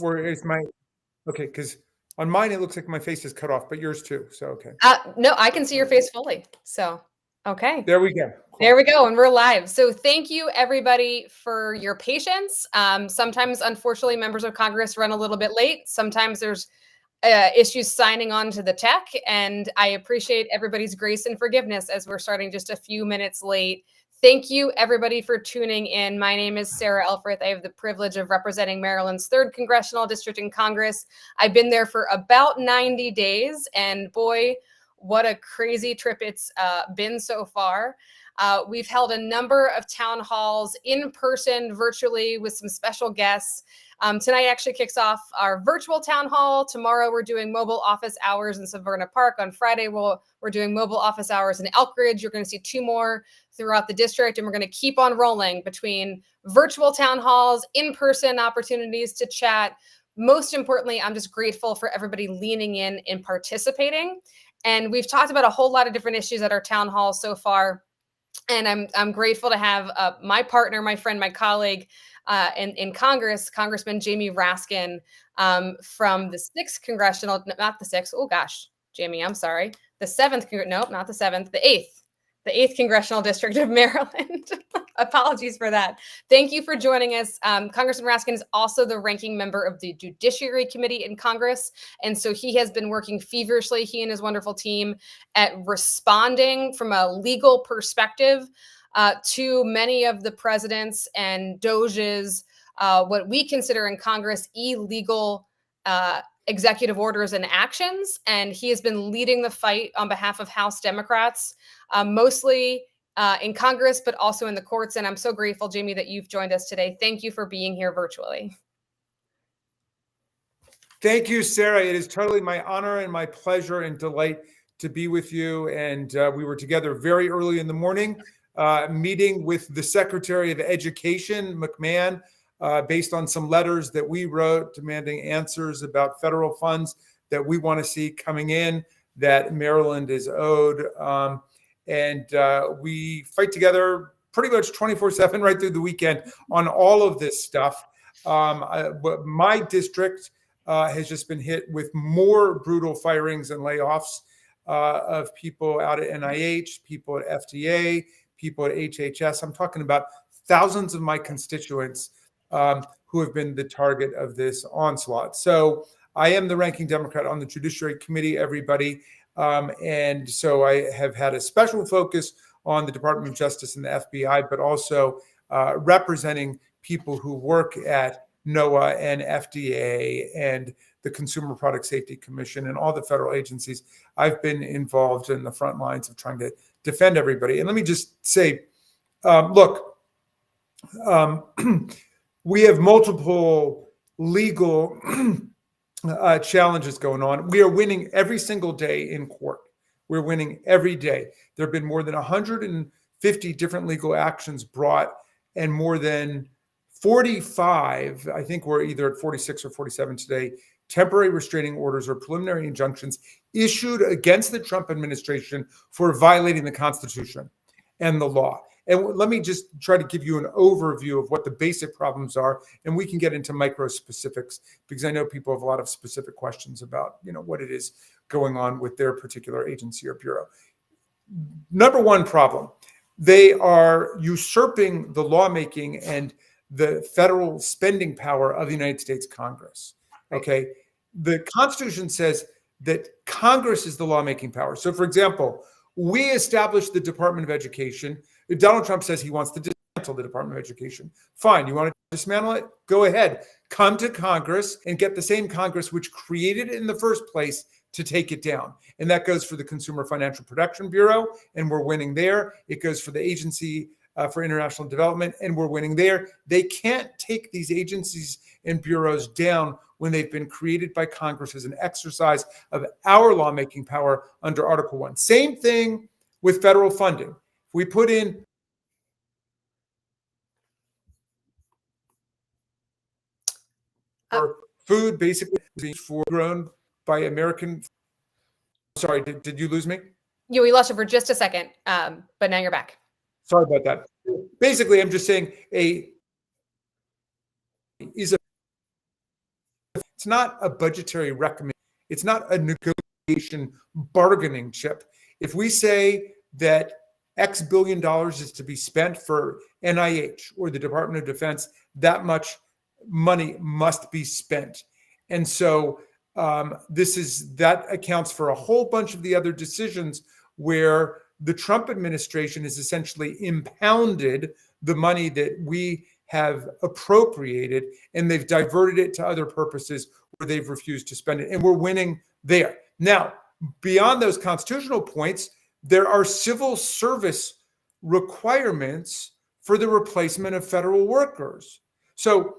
Or is my, okay, because on mine it looks like my face is cut off, but yours too. So, okay. No, I can see your face fully. So, okay. There we go. Cool. There we go. And we're live. So thank you everybody for your patience. Sometimes, unfortunately, members of Congress run a little bit late. Sometimes there's issues signing on to the tech. And I appreciate everybody's grace and forgiveness as we're starting just a few minutes late. Thank you, everybody, for tuning in. My name is Sarah Elfreth. I have the privilege of representing Maryland's 3rd Congressional District in Congress. I've been there for about 90 days, and boy, what a crazy trip it's been so far. We've held a number of town halls in person, virtually, with some special guests. Tonight actually kicks off our virtual town hall. Tomorrow we're doing mobile office hours in Severna Park. On Friday, we're doing mobile office hours in Elkridge. You're going to see 2 more throughout the district, and we're going to keep on rolling between virtual town halls, in-person opportunities to chat. Most importantly, I'm just grateful for everybody leaning in and participating. And we've talked about a whole lot of different issues at our town hall so far. And I'm grateful to have my partner, my friend, my colleague in Congress, Congressman Jamie Raskin from the 6th Congressional, not the 6th, oh gosh, Jamie, I'm sorry. The 7th, nope, not the 7th, the 8th Congressional District of Maryland. Apologies for that. Thank you for joining us. Congressman Raskin is also the ranking member of the Judiciary Committee in Congress. And so he has been working feverishly, he and his wonderful team, at responding from a legal perspective to many of the president's and Doge's, what we consider in Congress, illegal executive orders and actions. And he has been leading the fight on behalf of House Democrats, mostly in Congress, but also in the courts. And I'm so grateful, Jamie, that you've joined us today. Thank you for being here virtually. Thank you, Sarah. It is totally my honor and my pleasure and delight to be with you. And we were together very early in the morning, meeting with the Secretary of Education, McMahon, based on some letters that we wrote demanding answers about federal funds that we want to see coming in that Maryland is owed. And we fight together pretty much 24/7 right through the weekend on all of this stuff. My district has just been hit with more brutal firings and layoffs of people out at NIH, people at FDA, people at HHS. I'm talking about thousands of my constituents who have been the target of this onslaught. So I am the ranking Democrat on the Judiciary Committee, everybody. And so I have had a special focus on the Department of Justice and the FBI, but also representing people who work at NOAA and FDA and the Consumer Product Safety Commission and all the federal agencies. I've been involved in the front lines of trying to defend everybody. And let me just say, look, we have multiple legal challenges going on. We are winning every single day in court. We're winning every day. There have been more than 150 different legal actions brought and more than 45, I think we're either at 46 or 47 today, temporary restraining orders or preliminary injunctions issued against the Trump administration for violating the Constitution and the law. And let me just try to give you an overview of what the basic problems are, and we can get into micro specifics because I know people have a lot of specific questions about, what it is going on with their particular agency or bureau. Number one problem, they are usurping the lawmaking and the federal spending power of the United States Congress. Okay. The Constitution says that Congress is the lawmaking power. So, for example, we established the Department of Education. Donald Trump says he wants to dismantle the Department of Education. Fine. You want to dismantle it? Go ahead. Come to Congress and get the same Congress which created it in the first place to take it down. And that goes for the Consumer Financial Protection Bureau, and we're winning there. It goes for the Agency for International Development, and we're winning there. They can't take these agencies and bureaus down when they've been created by Congress as an exercise of our lawmaking power under Article 1. Same thing with federal funding. If we put in for food, basically for grown by American. Sorry, did you lose me? Yeah, we lost you for just a second, but now you're back. Sorry about that. Basically, I'm just saying is a It's not a budgetary recommendation. It's not a negotiation bargaining chip. If we say that X billion dollars is to be spent for NIH or the Department of Defense, that much money must be spent. And so that accounts for a whole bunch of the other decisions where the Trump administration has essentially impounded the money that we have appropriated, and they've diverted it to other purposes where they've refused to spend it. And we're winning there. Now, beyond those constitutional points, there are civil service requirements for the replacement of federal workers. So,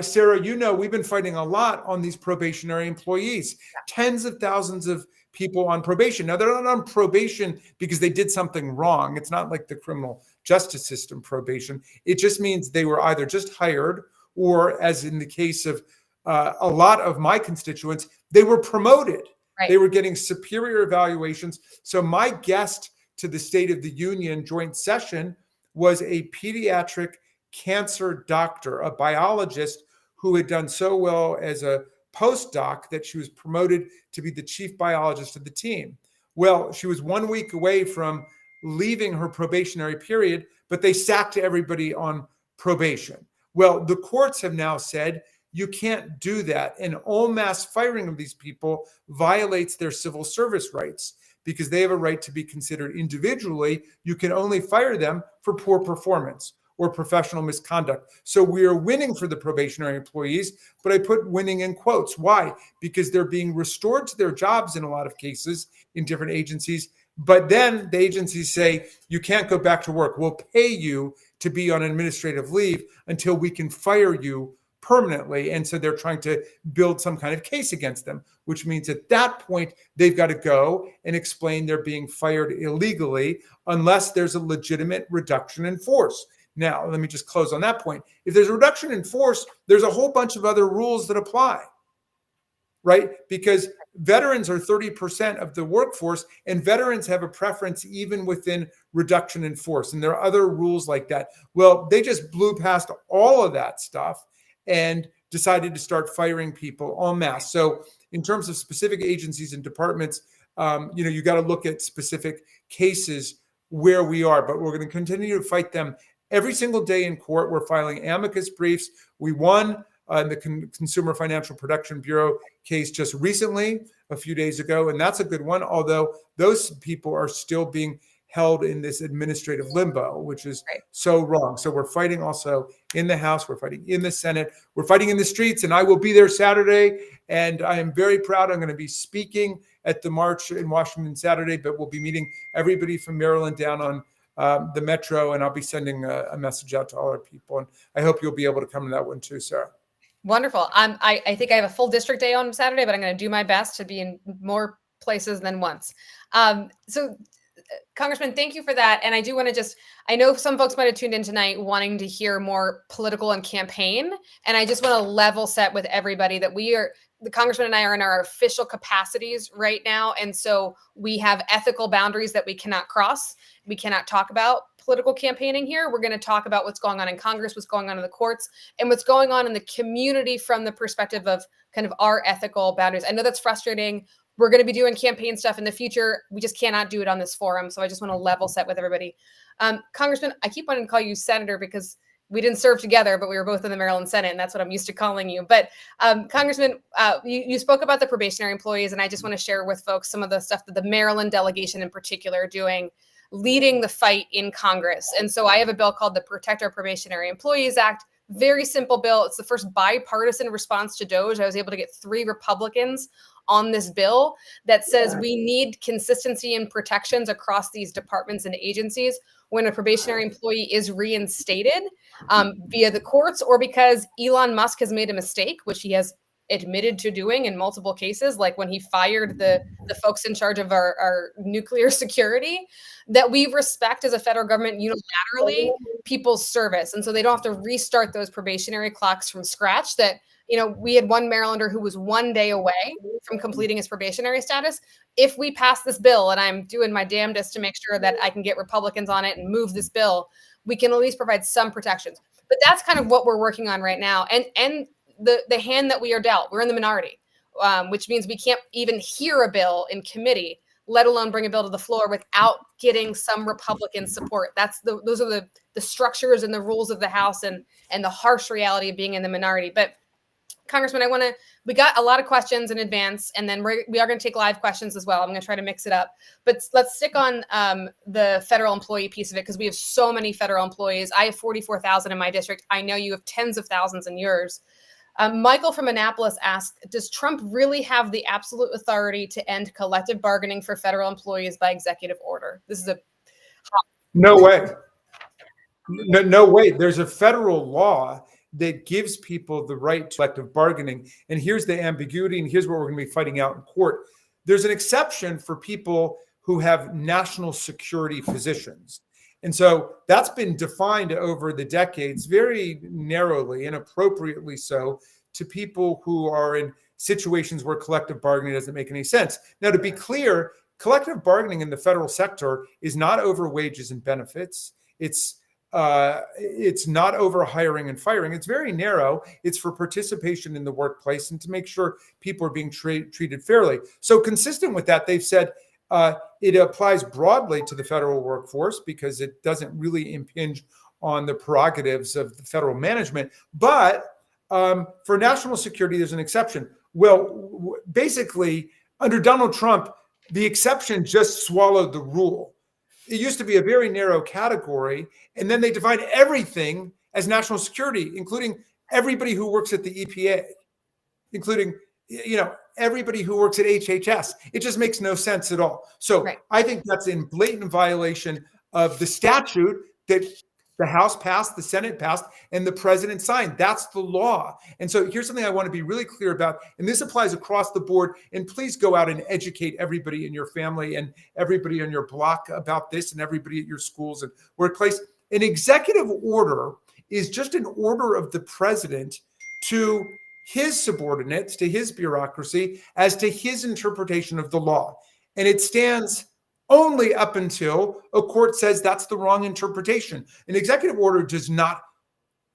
Sarah, we've been fighting a lot on these probationary employees, tens of thousands of people on probation. Now, they're not on probation because they did something wrong. It's not like the criminal justice system probation. It just means they were either just hired or, as in the case of a lot of my constituents, they were promoted. Right. They were getting superior evaluations. So my guest to the State of the Union joint session was a pediatric cancer doctor, a biologist who had done so well as a postdoc that she was promoted to be the chief biologist of the team. Well, she was 1 week away from leaving her probationary period, but they sacked everybody on probation. Well, the courts have now said you can't do that. And en masse firing of these people violates their civil service rights because they have a right to be considered individually. You can only fire them for poor performance or professional misconduct. So we are winning for the probationary employees, but I put winning in quotes. Why? Because they're being restored to their jobs in a lot of cases in different agencies, but then the agencies say, you can't go back to work. We'll pay you to be on administrative leave until we can fire you permanently. And so they're trying to build some kind of case against them, which means at that point, they've got to go and explain they're being fired illegally unless there's a legitimate reduction in force. Now, let me just close on that point. If there's a reduction in force, there's a whole bunch of other rules that apply, right? Because veterans are 30% of the workforce, and veterans have a preference even within reduction in force. And there are other rules like that. Well, they just blew past all of that stuff and decided to start firing people en masse. So in terms of specific agencies and departments, you got to look at specific cases where we are, but we're going to continue to fight them every single day in court. We're filing amicus briefs. We won the Consumer Financial Protection Bureau case just recently, a few days ago, and that's a good one, although those people are still being held in this administrative limbo, which is so wrong. So we're fighting also in the House, we're fighting in the Senate, we're fighting in the streets, and I will be there Saturday, and I am very proud. I'm going to be speaking at the march in Washington Saturday, but we'll be meeting everybody from Maryland down on the Metro, and I'll be sending a message out to all our people. And I hope you'll be able to come to that one too, Sarah. Wonderful. I think I have a full district day on Saturday, but I'm going to do my best to be in more places than once. So Congressman, thank you for that. And I do want to I know some folks might have tuned in tonight wanting to hear more political and campaign. And I just want to level set with everybody that the Congressman and I are in our official capacities right now. And so we have ethical boundaries that we cannot cross. We cannot talk about political campaigning here. We're going to talk about what's going on in Congress, what's going on in the courts, and what's going on in the community from the perspective of kind of our ethical boundaries. I know that's frustrating. We're going to be doing campaign stuff in the future. We just cannot do it on this forum. So I just want to level set with everybody. Congressman, I keep wanting to call you Senator because we didn't serve together, but we were both in the Maryland Senate, and that's what I'm used to calling you. But Congressman, you spoke about the probationary employees, and I just want to share with folks some of the stuff that the Maryland delegation in particular are doing, leading the fight in Congress. And so I have a bill called the Protect Our Probationary Employees Act. Very simple bill. It's the first bipartisan response to DOJ. I was able to get 3 Republicans on this bill that says we need consistency and protections across these departments and agencies when a probationary employee is reinstated via the courts or because Elon Musk has made a mistake, which he has admitted to doing in multiple cases, like when he fired the folks in charge of our nuclear security, that we respect as a federal government unilaterally people's service. And so they don't have to restart those probationary clocks from scratch. That, we had one Marylander who was 1 day away from completing his probationary status. If we pass this bill, and I'm doing my damnedest to make sure that I can get Republicans on it and move this bill, we can at least provide some protections. But that's kind of what we're working on right now. And the hand that we are dealt. We're in the minority, which means we can't even hear a bill in committee, let alone bring a bill to the floor without getting some Republican support. Those are the structures and the rules of the House, and the harsh reality of being in the minority. But Congressman, we got a lot of questions in advance, and then we are going to take live questions as well. I'm going to try to mix it up, but let's stick on the federal employee piece of it, because we have so many federal employees. I have 44,000 in my district. I know you have tens of thousands in yours. Michael from Annapolis asked, does Trump really have the absolute authority to end collective bargaining for federal employees by executive order? This is no way. No way. There's a federal law that gives people the right to collective bargaining. And here's the ambiguity, and here's what we're going to be fighting out in court. There's an exception for people who have national security positions. And so that's been defined over the decades very narrowly and appropriately so to people who are in situations where collective bargaining doesn't make any sense. Now, to be clear, collective bargaining in the federal sector is not over wages and benefits. It's not over hiring and firing. It's very narrow. It's for participation in the workplace and to make sure people are being treated fairly. So consistent with that, they've said it applies broadly to the federal workforce because it doesn't really impinge on the prerogatives of the federal management. But for national security, there's an exception. Well, basically, under Donald Trump, the exception just swallowed the rule. It used to be a very narrow category, and then they defined everything as national security, including everybody who works at the EPA, including everybody who works at HHS. It just makes no sense at all. So right. I think that's in blatant violation of the statute that the House passed, the Senate passed, and the president signed. That's the law. And so here's something I want to be really clear about, and this applies across the board. And please go out and educate everybody in your family and everybody on your block about this, and everybody at your schools and workplace. An executive order is just an order of the president to his subordinates, to his bureaucracy, as to his interpretation of the law. And it stands only up until a court says that's the wrong interpretation. An executive order does not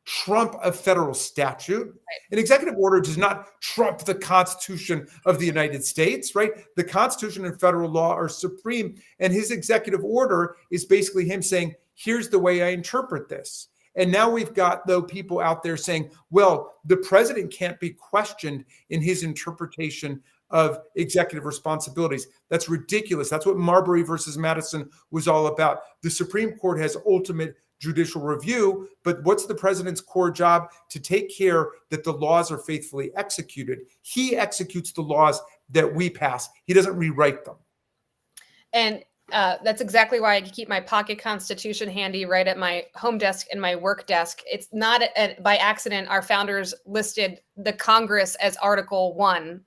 trump a federal statute. An executive order does not trump the Constitution of the United States, right? The Constitution and federal law are supreme, and his executive order is basically him saying, here's the way I interpret this. And now we've got, though, people out there saying, well, the president can't be questioned in his interpretation of executive responsibilities. That's ridiculous. That's what Marbury versus Madison was all about. The Supreme Court has ultimate judicial review, but what's the president's core job? To take care that the laws are faithfully executed. He executes the laws that we pass. He doesn't rewrite them. And that's exactly why I keep my pocket constitution handy right at my home desk and my work desk. It's not by accident our founders listed the Congress as Article 1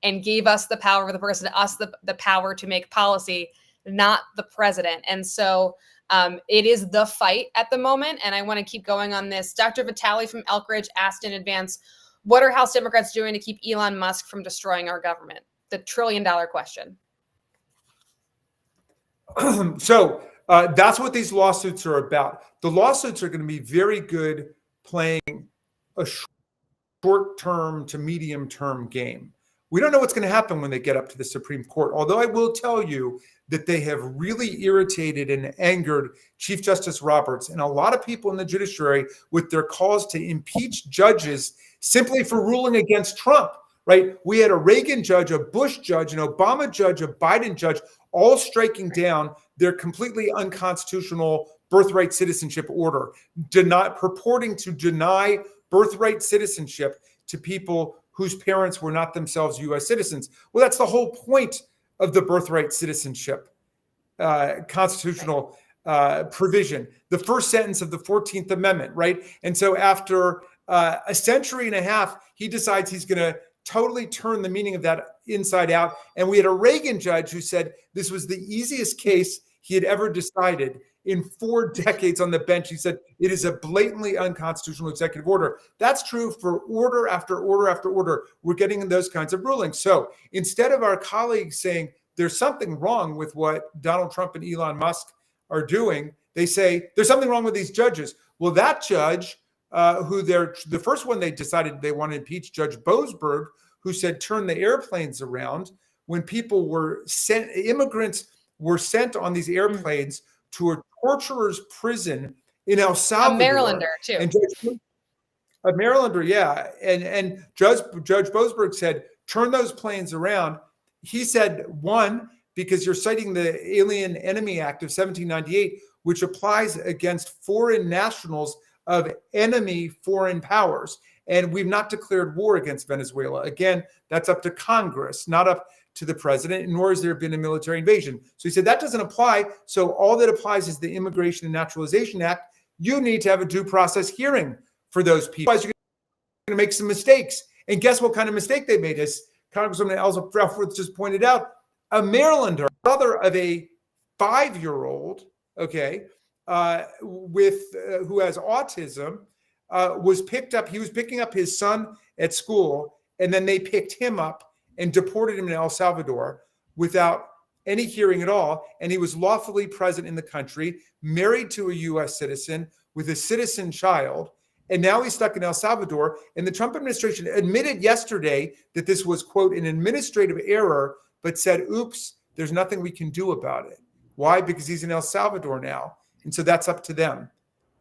and gave us the power of the person, us the power to make policy, not the president. And so it is the fight at the moment. And I want to keep going on this. Dr. Vitale from Elkridge asked in advance, what are House Democrats doing to keep Elon Musk from destroying our government? The $1 trillion question. So that's what these lawsuits are about. The lawsuits are going to be very good playing a short-term to medium-term game. We don't know what's going to happen when they get up to the Supreme Court, although I will tell you that they have really irritated and angered Chief Justice Roberts and a lot of people in the judiciary with their calls to impeach judges simply for ruling against Trump, right? We had a Reagan judge, a Bush judge, an Obama judge, a Biden judge, all striking down their completely unconstitutional birthright citizenship order, purporting to deny birthright citizenship to people whose parents were not themselves U.S. citizens. Well, that's the whole point of the birthright citizenship constitutional provision, the first sentence of the 14th Amendment, right? And so after a century and a half, he decides he's going to totally turn the meaning of that inside out. And we had a Reagan judge who said this was the easiest case he had ever decided in 4 decades on the bench. He said it is a blatantly unconstitutional executive order. That's true for order after order after order. We're getting those kinds of rulings. So instead of our colleagues saying there's something wrong with what Donald Trump and Elon Musk are doing, they say there's something wrong with these judges. Well, that judge the first one they decided they want to impeach, Judge Boasberg, who said turn the airplanes around when people were sent, immigrants were sent on these airplanes to a torturer's prison in El Salvador. A Marylander too. And a Marylander, yeah. And Judge Boasberg said, turn those planes around. He said, one, because you're citing the Alien Enemy Act of 1798, which applies against foreign nationals of enemy foreign powers. And we've not declared war against Venezuela. Again, that's up to Congress, not up to the president, nor has there been a military invasion. So he said that doesn't apply. So all that applies is the Immigration and Naturalization Act. You need to have a due process hearing for those people. Otherwise, you're going to make some mistakes. And guess what kind of mistake they made? As Congresswoman Elsa Frefworth just pointed out, a Marylander, brother of a 5-year-old, okay, who has autism, was picked up. He was picking up his son at school, and then they picked him up and deported him to El Salvador without any hearing at all. And he was lawfully present in the country, married to a U.S. citizen with a citizen child. And now he's stuck in El Salvador. And the Trump administration admitted yesterday that this was, quote, an administrative error, but said, oops, there's nothing we can do about it. Why? Because he's in El Salvador now. And so that's up to them.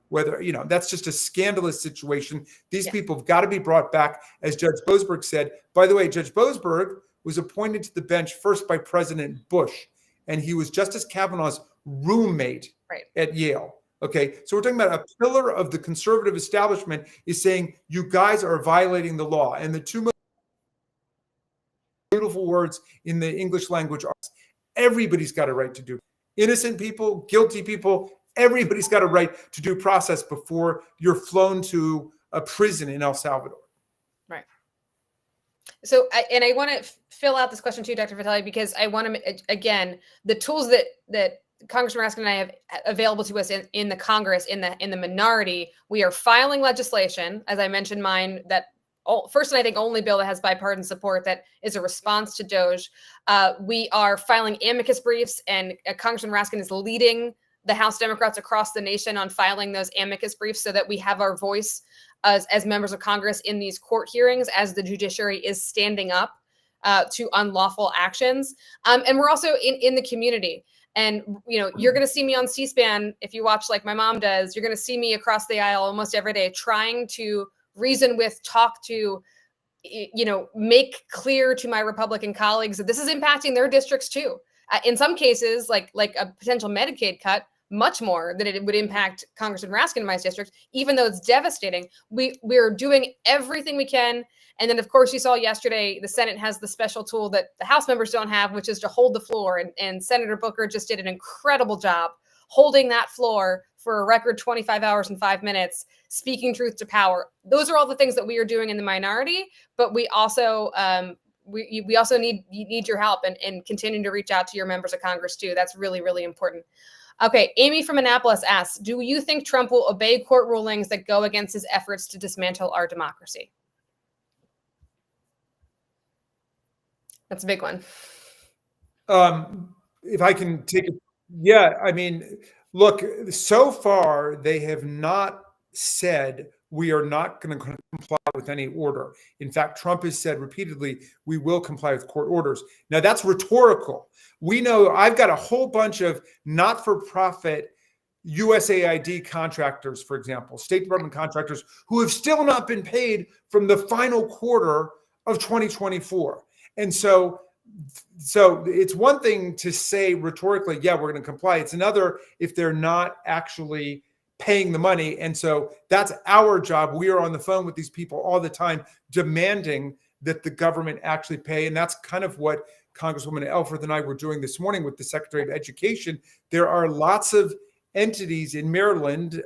Whether, that's just a scandalous situation. These people have got to be brought back, as Judge Boasberg said. By the way, Judge Boasberg was appointed to the bench first by President Bush, and he was Justice Kavanaugh's roommate at Yale. Okay, so we're talking about a pillar of the conservative establishment is saying you guys are violating the law. And the two most beautiful words in the English language are everybody's got a right to do. Innocent people, guilty people, everybody's got a right to due process before you're flown to a prison in El Salvador. Right. So, I want to fill out this question too, Dr. Vitale, because I want to, again, the tools that Congressman Raskin and I have available to us in the Congress, in the minority, we are filing legislation, as I mentioned mine, that first and I think only bill that has bipartisan support that is a response to DOJ. We are filing amicus briefs, and Congressman Raskin is leading the House Democrats across the nation on filing those amicus briefs so that we have our voice as members of Congress in these court hearings as the judiciary is standing up to unlawful actions. And we're also in the community. And, you're going to see me on C-SPAN if you watch like my mom does. You're going to see me across the aisle almost every day trying to reason with, talk to, make clear to my Republican colleagues that this is impacting their districts too. In some cases, like a potential Medicaid cut, much more than it would impact Congressman Raskin in my district, even though it's devastating. We're doing everything we can. And then, of course, you saw yesterday, the Senate has the special tool that the House members don't have, which is to hold the floor. And Senator Booker just did an incredible job holding that floor for a record 25 hours and 5 minutes, speaking truth to power. Those are all the things that we are doing in the minority, but we also we also need your help and continuing to reach out to your members of Congress too. That's really, really important. Okay, Amy from Annapolis asks, do you think Trump will obey court rulings that go against his efforts to dismantle our democracy? That's a big one. If I can take it. Yeah, I mean, look, so far they have not said we are not going to comply with any order. In fact, Trump has said repeatedly, we will comply with court orders. Now, that's rhetorical. We know I've got a whole bunch of not-for-profit USAID contractors, for example, State Department contractors, who have still not been paid from the final quarter of 2024. And so it's one thing to say rhetorically, yeah, we're going to comply. It's another if they're not actually paying the money. And so that's our job. We are on the phone with these people all the time, demanding that the government actually pay. And that's kind of what Congresswoman Elfreth and I were doing this morning with the Secretary of Education. There are lots of entities in Maryland,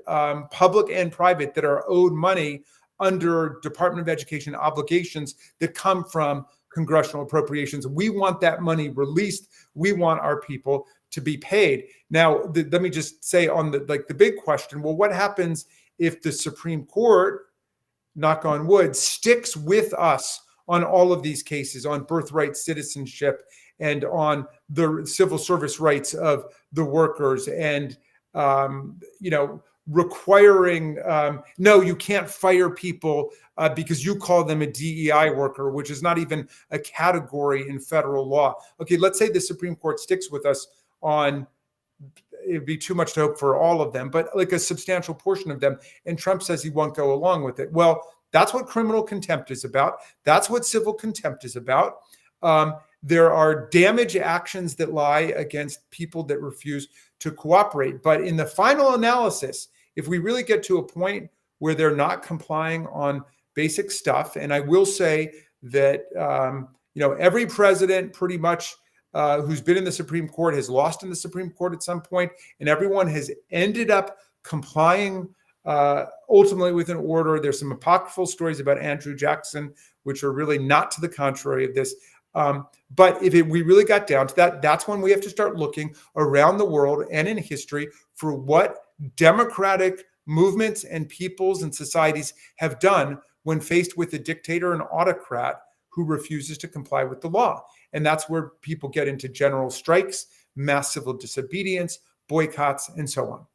public and private, that are owed money under Department of Education obligations that come from congressional appropriations. We want that money released. We want our people to be paid. Now, let me just say on the big question, well, what happens if the Supreme Court, knock on wood, sticks with us on all of these cases, on birthright citizenship and on the civil service rights of the workers and, requiring, no, you can't fire people because you call them a DEI worker, which is not even a category in federal law. Okay, let's say the Supreme Court sticks with us on, it'd be too much to hope for all of them, but like a substantial portion of them. And Trump says he won't go along with it. Well, that's what criminal contempt is about. That's what civil contempt is about. There are damage actions that lie against people that refuse to cooperate. But in the final analysis, if we really get to a point where they're not complying on basic stuff, and I will say that every president pretty much who's been in the Supreme Court has lost in the Supreme Court at some point, and everyone has ended up complying ultimately with an order. There's some apocryphal stories about Andrew Jackson, which are really not to the contrary of this. But if we really got down to that, that's when we have to start looking around the world and in history for what democratic movements and peoples and societies have done when faced with a dictator and autocrat who refuses to comply with the law. And that's where people get into general strikes, mass civil disobedience, boycotts, and so on.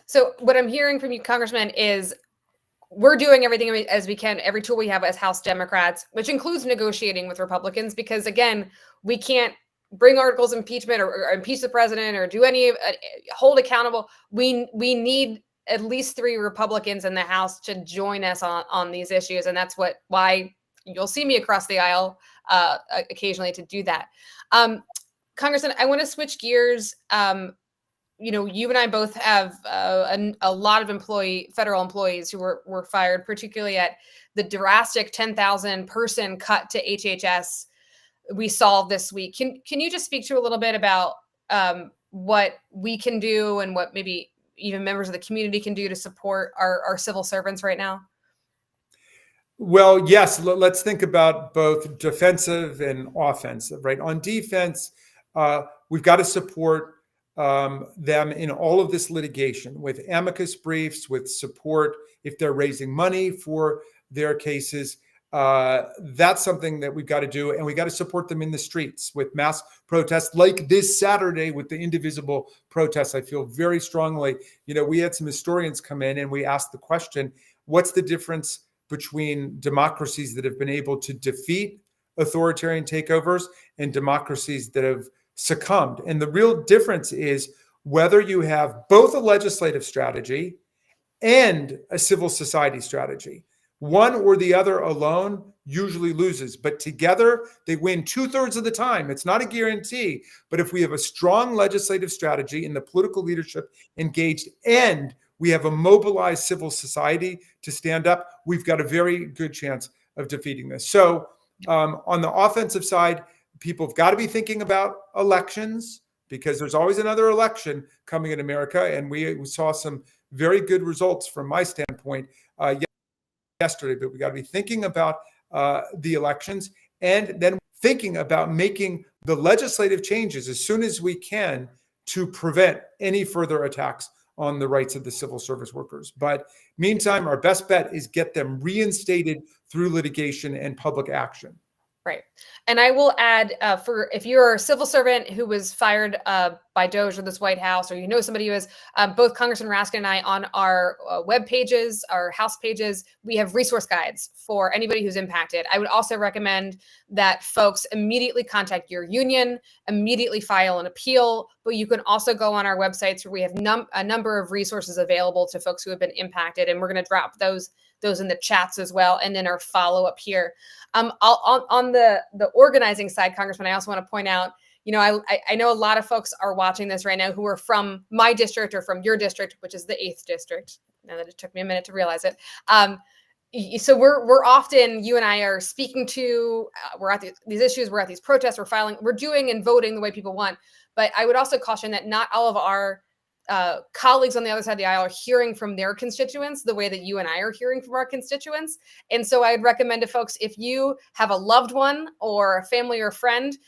So what I'm hearing from you, Congressman, is we're doing everything as we can, every tool we have as House Democrats, which includes negotiating with Republicans, because again, we can't bring articles of impeachment or impeach the president or do any hold accountable. We need at least 3 Republicans in the House to join us on these issues, and that's why you'll see me across the aisle occasionally to do that. Congressman, I want to switch gears. You and I both have a lot of federal employees who were fired, particularly at the drastic 10,000 person cut to HHS we saw this week. Can you just speak to a little bit about what we can do and what maybe even members of the community can do to support our civil servants right now? Well, yes, let's think about both defensive and offensive, right? On defense, we've got to support them in all of this litigation with amicus briefs, with support if they're raising money for their cases. That's something that we've got to do, and we got to support them in the streets with mass protests like this Saturday with the indivisible protests. I feel very strongly, we had some historians come in and we asked the question, what's the difference between democracies that have been able to defeat authoritarian takeovers and democracies that have succumbed? And the real difference is whether you have both a legislative strategy and a civil society strategy. One or the other alone usually loses, but together they win 2/3 of the time. It's not a guarantee, but if we have a strong legislative strategy and the political leadership engaged, and we have a mobilized civil society to stand up, we've got a very good chance of defeating this. So on the offensive side, people have got to be thinking about elections, because there's always another election coming in America. And we saw some very good results from my standpoint yesterday, but we got to be thinking about the elections, and then thinking about making the legislative changes as soon as we can to prevent any further attacks on the rights of the civil service workers. But meantime, our best bet is get them reinstated through litigation and public action. Right. And I will add, if you're a civil servant who was fired by DOJ or this White House, or somebody who is, both Congressman Raskin and I on our web pages, our House pages, we have resource guides for anybody who's impacted. I would also recommend that folks immediately contact your union, immediately file an appeal, but you can also go on our websites where we have a number of resources available to folks who have been impacted. And we're going to drop those in the chats as well, and then our follow-up here. On the organizing side, Congressman, I also want to point out, I know a lot of folks are watching this right now who are from my district or from your district, which is the 8th district. Now that it took me a minute to realize it. So we're often, you and I are speaking to, we're at these issues, we're at these protests, we're doing and voting the way people want. But I would also caution that not all of our colleagues on the other side of the aisle are hearing from their constituents the way that you and I are hearing from our constituents. And so I'd recommend to folks, if you have a loved one or a family or a friend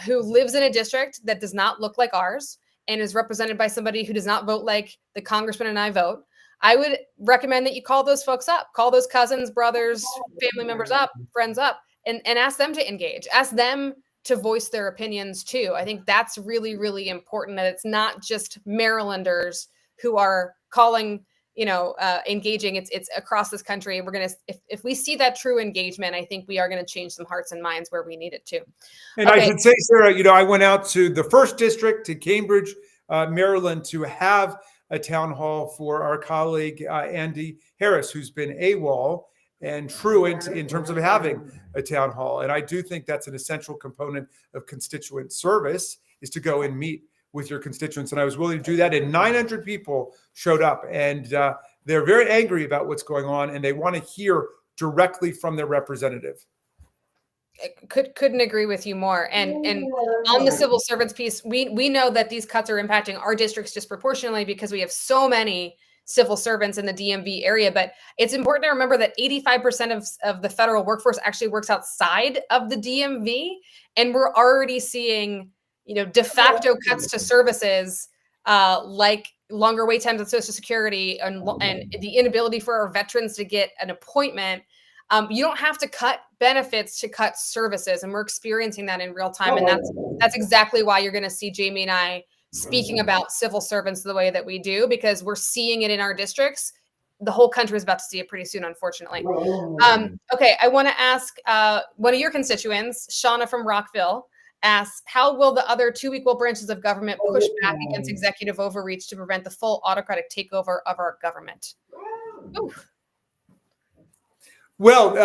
who lives in a district that does not look like ours and is represented by somebody who does not vote like the congressman and I vote, I would recommend that you call those folks up, call those cousins, brothers, family members up, friends up, and ask them to engage, ask them to voice their opinions too. I think that's really, really important, that it's not just Marylanders who are calling, engaging. It's across this country. We're going to, if we see that true engagement, I think we are going to change some hearts and minds where we need it to. And I should say, Sarah, I went out to the 1st District, to Cambridge, Maryland, to have a town hall for our colleague, Andy Harris, who's been AWOL and truant in terms of having a town hall. And I do think that's an essential component of constituent service, is to go and meet with your constituents. And I was willing to do that. And 900 people showed up, and they're very angry about what's going on, and they want to hear directly from their representative. Couldn't agree with you more. And on the civil servants piece, we know that these cuts are impacting our districts disproportionately because we have so many civil servants in the DMV area. But it's important to remember that 85% of the federal workforce actually works outside of the DMV. And we're already seeing, de facto cuts to services like longer wait times at Social Security and the inability for our veterans to get an appointment. You don't have to cut benefits to cut services, and we're experiencing that in real time. And that's exactly why you're going to see Jamie and I speaking about civil servants the way that we do, because we're seeing it in our districts. The whole country is about to see it pretty soon, unfortunately. Okay, I want to ask one of your constituents, Shauna from Rockville, asks, how will the other 2 equal branches of government push back against executive overreach to prevent the full autocratic takeover of our government? Ooh. Well,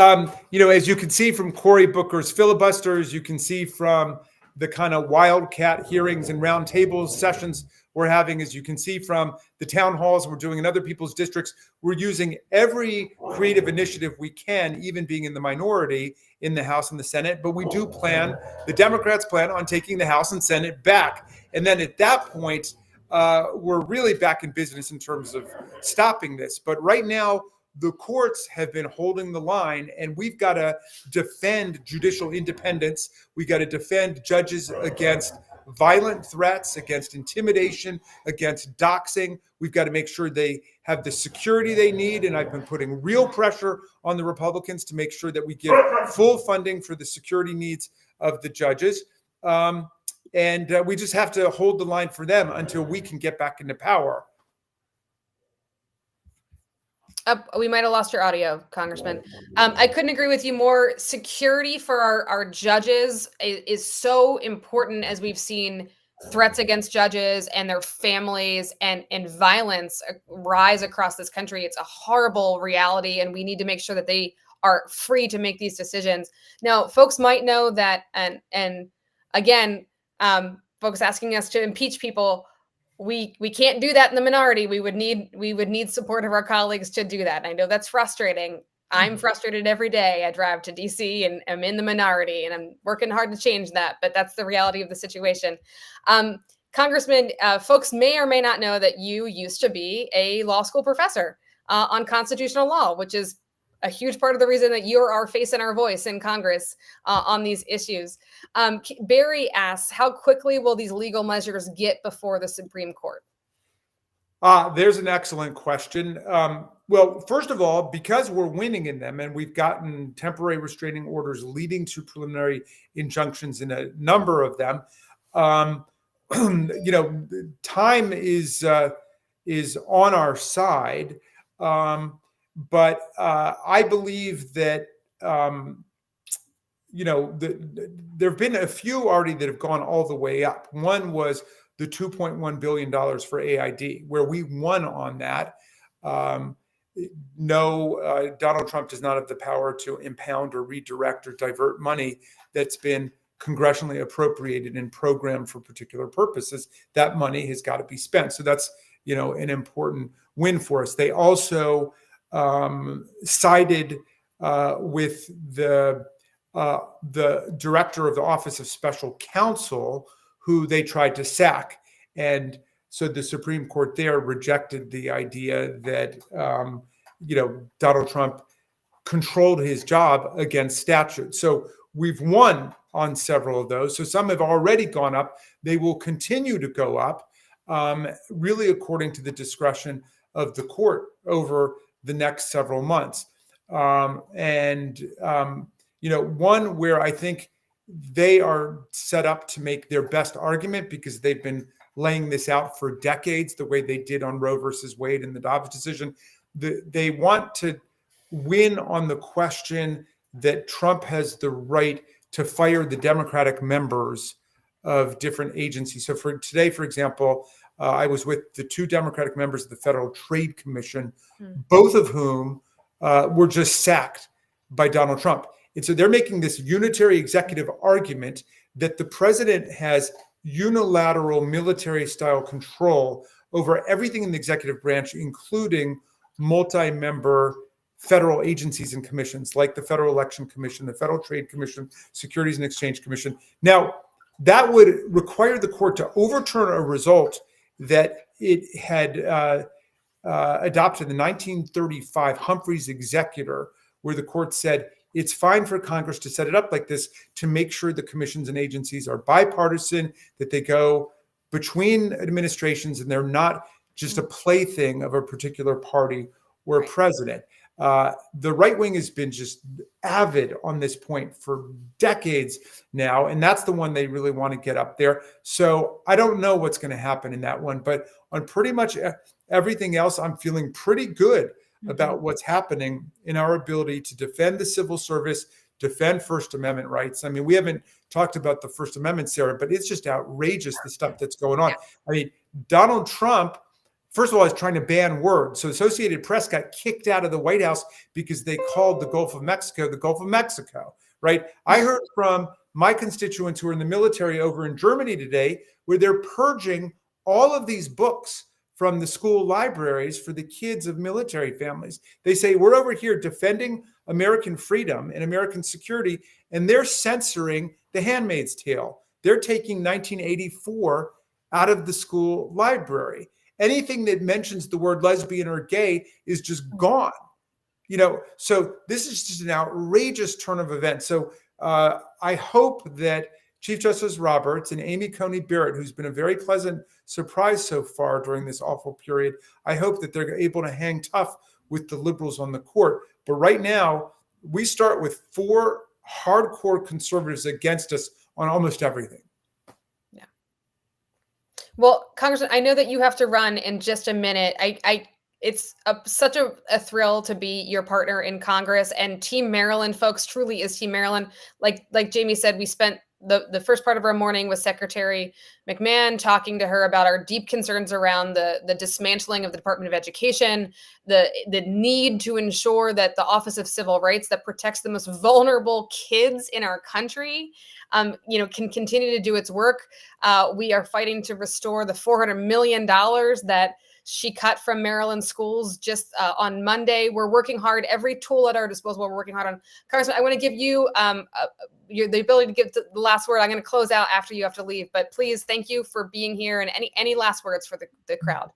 as you can see from Cory Booker's filibusters, you can see from the kind of wildcat hearings and roundtable sessions we're having, as you can see from the town halls we're doing in other people's districts, we're using every creative initiative we can, even being in the minority in the House and the Senate. But we do the Democrats plan on taking the House and Senate back. And then at that point, we're really back in business in terms of stopping this. But right now, the courts have been holding the line, and we've got to defend judicial independence. We got to defend judges against violent threats, against intimidation, against doxing. We've got to make sure they have the security they need. And I've been putting real pressure on the Republicans to make sure that we give full funding for the security needs of the judges. And we just have to hold the line for them until we can get back into power. We might have lost your audio, Congressman. I couldn't agree with you more. Security for our judges is so important, as we've seen threats against judges and their families and violence rise across this country. It's a horrible reality, and we need to make sure that they are free to make these decisions. Now, folks might know that, and again, folks asking us to impeach people, we can't do that in the minority. We would need support of our colleagues to do that. And I know that's frustrating. I'm frustrated every day. I drive to DC and I'm in the minority, and I'm working hard to change that, but that's the reality of the situation. Congressman, folks may or may not know that you used to be a law school professor on constitutional law, which is a huge part of the reason that you're our face and our voice in Congress on these issues. Barry asks, how quickly will these legal measures get before the Supreme Court? There's an excellent question. Well, first of all, because we're winning in them, and we've gotten temporary restraining orders leading to preliminary injunctions in a number of them, time is on our side. But I believe that, there have been a few already that have gone all the way up. One was the $2.1 billion for AID, where we won on that. Donald Trump does not have the power to impound or redirect or divert money that's been congressionally appropriated and programmed for particular purposes. That money has got to be spent. So that's, an important win for us. They also sided with the director of the Office of Special Counsel, who they tried to sack. And so the Supreme Court there rejected the idea that, Donald Trump controlled his job against statute. So we've won on several of those. So some have already gone up. They will continue to go up, really according to the discretion of the court over the next several months. One where I think they are set up to make their best argument, because they've been laying this out for decades, the way they did on Roe versus Wade and the Dobbs decision. They want to win on the question that Trump has the right to fire the Democratic members of different agencies. So for today, for example, I was with the 2 Democratic members of the Federal Trade Commission, both of whom were just sacked by Donald Trump. And so they're making this unitary executive argument that the president has unilateral military style control over everything in the executive branch, including multi-member federal agencies and commissions like the Federal Election Commission, the Federal Trade Commission, Securities and Exchange Commission. Now, that would require the court to overturn a result that it had adopted in 1935, Humphrey's Executor, where the court said it's fine for Congress to set it up like this to make sure the commissions and agencies are bipartisan, that they go between administrations and they're not just a plaything of a particular party or president. The right wing has been just avid on this point for decades now, and that's the one they really want to get up there. So I don't know what's going to happen in that one, but on pretty much everything else, I'm feeling pretty good about what's happening in our ability to defend the civil service, defend First Amendment rights. I mean, we haven't talked about the First Amendment, Sarah, but it's just outrageous, the stuff that's going on. I mean, Donald Trump, first of all, is trying to ban words. So Associated Press got kicked out of the White House because they called the Gulf of Mexico, right? I heard from my constituents who are in the military over in Germany today, where they're purging all of these books from the school libraries for the kids of military families. They say, we're over here defending American freedom and American security, and they're censoring The Handmaid's Tale. They're taking 1984 out of the school library. Anything that mentions the word lesbian or gay is just gone. You know, so this is just an outrageous turn of events. So I hope that Chief Justice Roberts and Amy Coney Barrett, who's been a very pleasant surprise so far during this awful period, I hope that they're able to hang tough with the liberals on the court. But right now, we start with 4 hardcore conservatives against us on almost everything. Yeah. Well, Congressman, I know that you have to run in just a minute. It's such a thrill to be your partner in Congress, and Team Maryland, folks, truly is Team Maryland. Like Jamie said, we spent the first part of our morning with Secretary McMahon, talking to her about our deep concerns around the dismantling of the Department of Education, the need to ensure that the Office of Civil Rights, that protects the most vulnerable kids in our country, can continue to do its work. We are fighting to restore the $400 million that she cut from Maryland schools just on Monday. We're working hard, every tool at our disposal. We're working hard on. Congressman, I want to give you the ability to give the last word. I'm going to close out after you have to leave, but please, thank you for being here, and any last words for the crowd.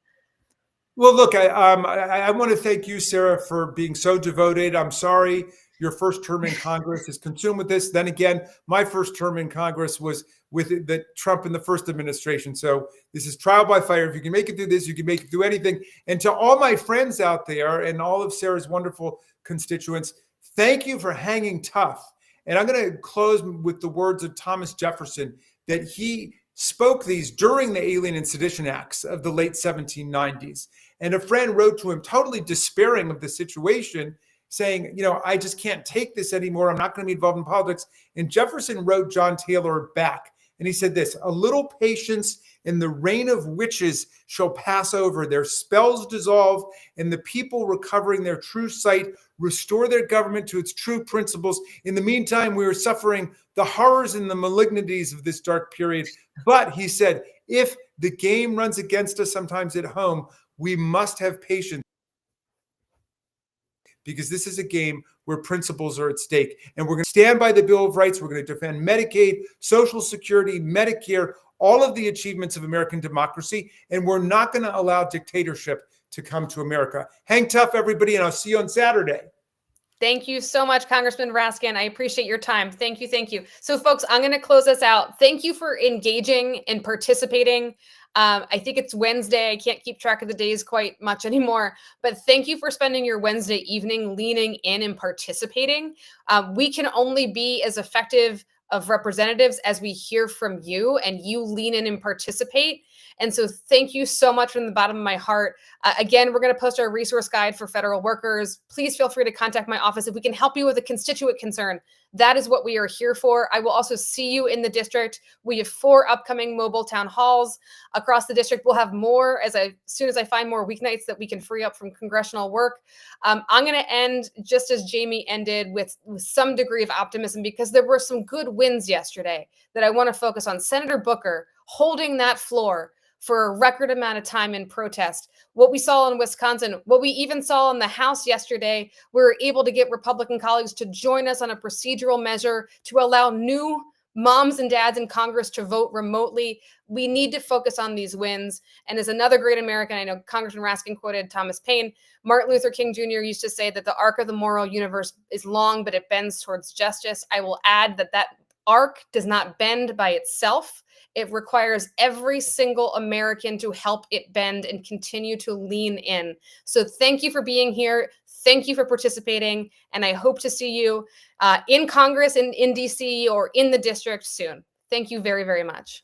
Well, look, I want to thank you, Sarah, for being so devoted. I'm sorry your first term in Congress is consumed with this. Then again, my first term in Congress was with the Trump in the first administration. So this is trial by fire. If you can make it through this, you can make it through anything. And to all my friends out there and all of Sarah's wonderful constituents, thank you for hanging tough. And I'm going to close with the words of Thomas Jefferson, that he spoke these during the Alien and Sedition Acts of the late 1790s. And a friend wrote to him, totally despairing of the situation, saying, I just can't take this anymore. I'm not going to be involved in politics. And Jefferson wrote John Taylor back. And he said this: a little patience and the reign of witches shall pass over, their spells dissolve, and the people, recovering their true sight, restore their government to its true principles. In the meantime, we are suffering the horrors and the malignities of this dark period. But, he said, if the game runs against us sometimes at home, we must have patience, because this is a game where principles are at stake. And we're going to stand by the Bill of Rights. We're going to defend Medicaid, Social Security, Medicare, all of the achievements of American democracy. And we're not going to allow dictatorship to come to America. Hang tough, everybody, and I'll see you on Saturday. Thank you so much, Congressman Raskin. I appreciate your time. Thank you. Thank you. So, folks, I'm going to close us out. Thank you for engaging and participating. I think it's Wednesday. I can't keep track of the days quite much anymore, but thank you for spending your Wednesday evening leaning in and participating. We can only be as effective of representatives as we hear from you, and you lean in and participate. And so thank you so much from the bottom of my heart. Again, we're going to post our resource guide for federal workers. Please feel free to contact my office if we can help you with a constituent concern. That is what we are here for. I will also see you in the district. We have 4 upcoming mobile town halls across the district. We'll have more as soon as I find more weeknights that we can free up from congressional work. I'm going to end just as Jamie ended with some degree of optimism, because there were some good wins yesterday that I want to focus on. Senator Booker holding that floor for a record amount of time in protest. What we saw in Wisconsin, what we even saw in the House yesterday, we were able to get Republican colleagues to join us on a procedural measure to allow new moms and dads in Congress to vote remotely. We need to focus on these wins. And as another great American, I know Congressman Raskin quoted Thomas Paine. Martin Luther King Jr. used to say that the arc of the moral universe is long, but it bends towards justice. I will add that that arc does not bend by itself. It requires every single American to help it bend and continue to lean in. So thank you for being here. Thank you for participating. And I hope to see you in Congress, in DC, or in the district soon. Thank you very, very much.